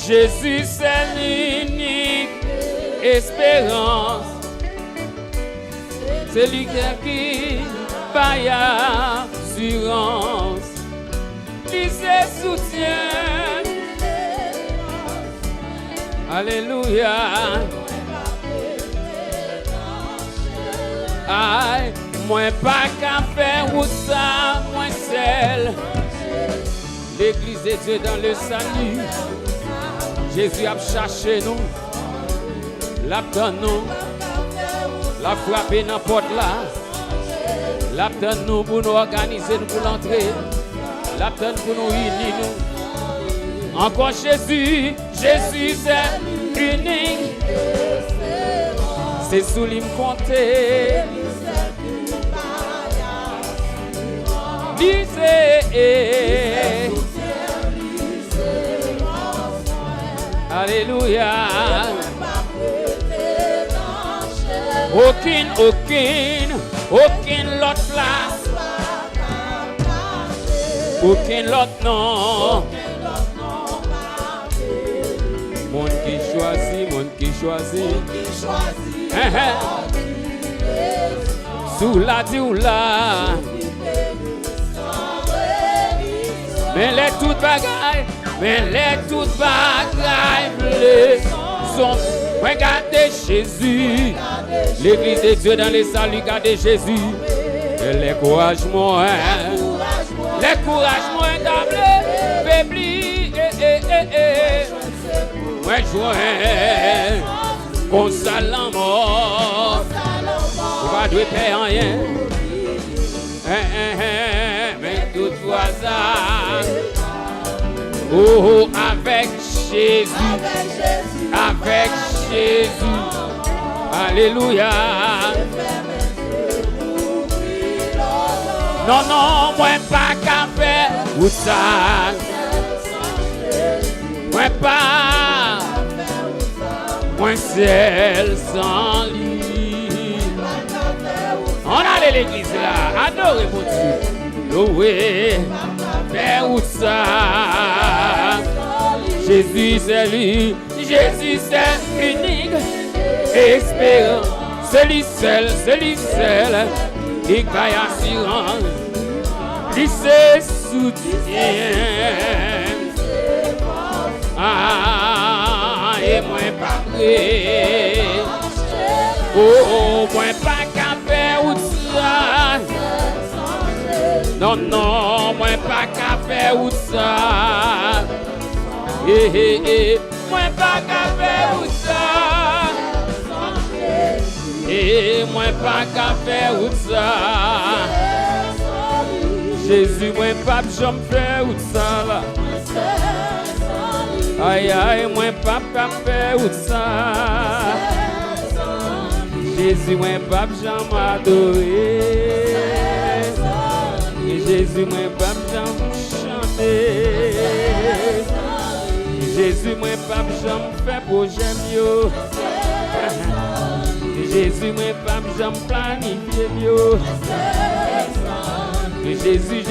Jésus c'est l'unique espérance. C'est lui qui paye assurance. Qui se soutient. Alléluia. Aïe, moi pas qu'à faire ou ça, moi seul. L'église de Dieu dans le salut. Jésus a cherché nous, l'a donné nous, l'a frappé n'importe là, l'a donné nous pour nous organiser, nous pour l'entrer, l'a donné pour nous unir nous. Encore Jésus, Jésus c'est unique, c'est sous lui me compter. Lisez. Alléluia. Aucune l'autre place. Aucune l'autre nom. Monde qui choisit. Sous la dioula. Mais les toutes bagailles sont. Regardez Jésus, l'église de Dieu dans les saluts, regardez Jésus. Et les courages moins, d'able, faibli, moi joint, consolant mort, on va de faire rien. Mais toutefois ça, oh, avec Jésus, alléluia. Non, moi pas qu'à faire ou ça, moi pas, moi seul sans lui. On allait l'église là, adorez mon Dieu. Loué, faire où ça? Jésus c'est lui, Jésus c'est unique espérance. C'est lui seul, il paye assurance, il se soutient. Ah, et moi pas prêt. Oh, moi pas qu'à faire où ça? Non, moi pas qu'à faire où ça. Moi pas qu'à faire où ça. Moi pas qu'à faire où ça. Jésus, moi pas j'aime faire où ça là. Aïe, moi pas qu'à faire où ça. Jésus, moi pas j'aime adorer. Jésus, moi pas j'aime chanter. Jésus, moi pas j'aime faire pour j'aime yo. Jésus, moi pas j'aime planifier yo. Jésus.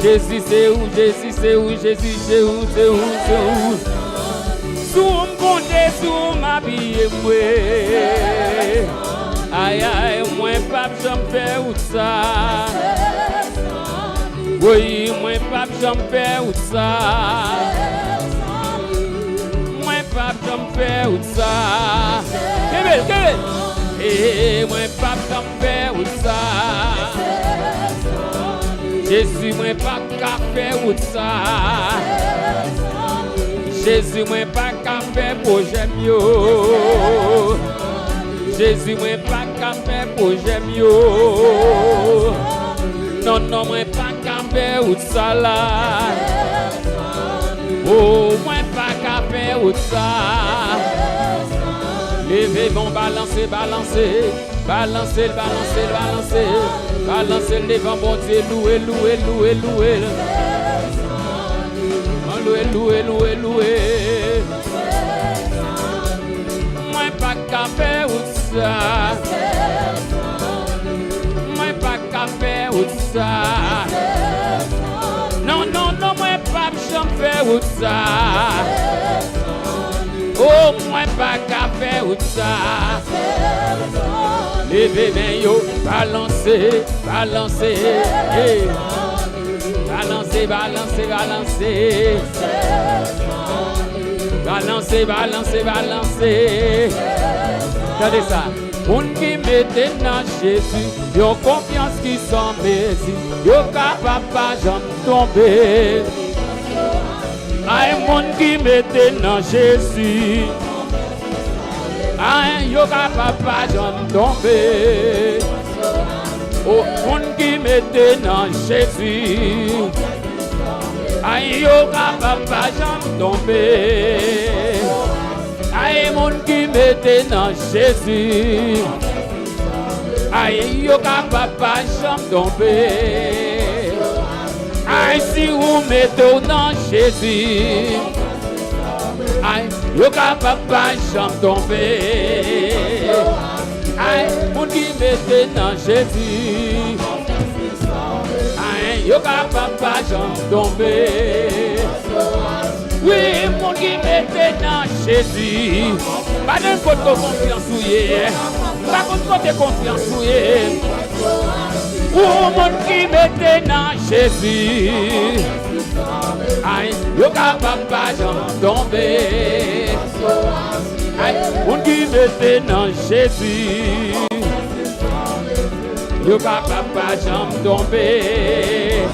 Jésus, c'est où? Sous me compter, sous m'habiller, aïe, moi pas j'aime faire où ça. Oui, moi pas j'aime faire où ça. Moi pas j'aime faire où ça. Quel. Et moi pas j'aime faire où ça. Jésus, moi pas qu'à faire où ça. Jésus, moi pas qu'à faire pour j'aime yo. Jésus, moi pas qu'à faire pour j'aime yo. Non, moi pas qu'à faire ou ça là. Oh, moi pas qu'à faire ou ça. Levez mon balancer. Balancer devant mon Dieu. Louer. Louer. Moi pas qu'à faire ou ça. Moi pas qu'à faire ou ça. Non, faire ou ça. Oh, moi pas qu'à faire ou ça. Levez main yo, balancez, balancez. Hey. Balancez, balancez, balancez. Balancez, balancez, balancez. Regardez ça. Moun qui mette dans Jésus, yo confiance qui s'en Messi, yo capable pas jamais tomber. Aïe, moun qui mette dans Jésus, aïe, yo capable pas jamais tomber. Oh, moun qui mette dans Jésus, aïe, yo capable pas jamais tomber. Aïe, moun qui mette dans Jésus, aïe, yo capable pas jamais tomber. Aïe, si vous mettez dans Jésus, aïe, yo capable pas jamais tomber. Aïe, moun qui mette dans Jésus, aïe, yo capable pas jamais tomber. Oui, mon qui mette dans Jésus, pas n'importe quoi confiance ou yé, pas n'importe quoi confiance ou yé. Oh, mon qui mette dans Jésus, aïe, yo capable pas jamais tomber. Aïe, mon qui mette dans Jésus, yo capable pas jamais tomber.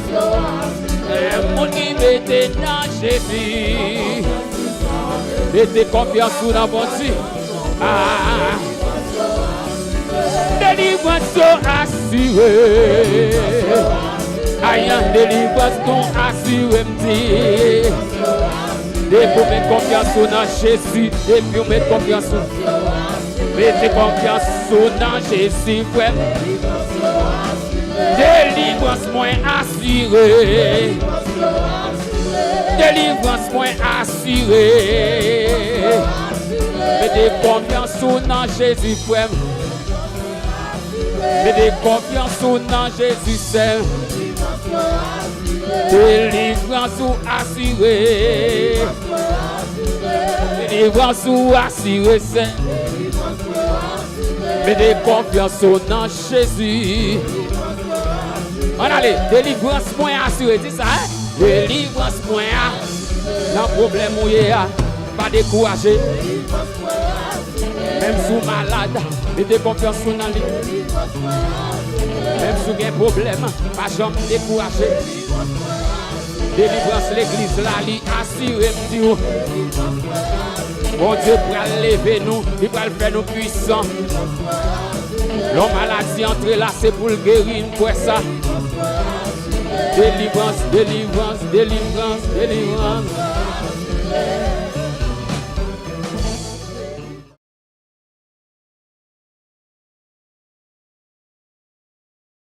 Mon qui mette dans Jésus, mettez confiance sous la bonne Dieu. Ah, délivrance assurée. Aïe, délivrance ton assurée, m'dit. Dès qu'on met confiance dans Jésus, et puis on met confiance sous. Mettez confiance dans Jésus, frère. Délivrance moins assurée. Délivrance moins assurée. Mettez confiance dans Jésus, frère. Mettez confiance dans Jésus, Seigneur. Délivrance assurée. Délivrance assurée, Seigneur. Mettez confiance dans Jésus. On allez, délivrance moins assurée, dis ça, hein? Délivrance moins assurée. Dans le problème où il y a, pas décourager. Même si vous êtes malade, mettez confiance dans lui. Même si vous avez un problème, pas jamais décourager. Délivrance l'église là, lui assuré, m'dit. Bon Dieu pour lever nous, il va le faire nous puissants. L'homme maladie entre là, c'est pour le guérir, quoi ça? Délivrance, délivrance, délivrance, délivrance.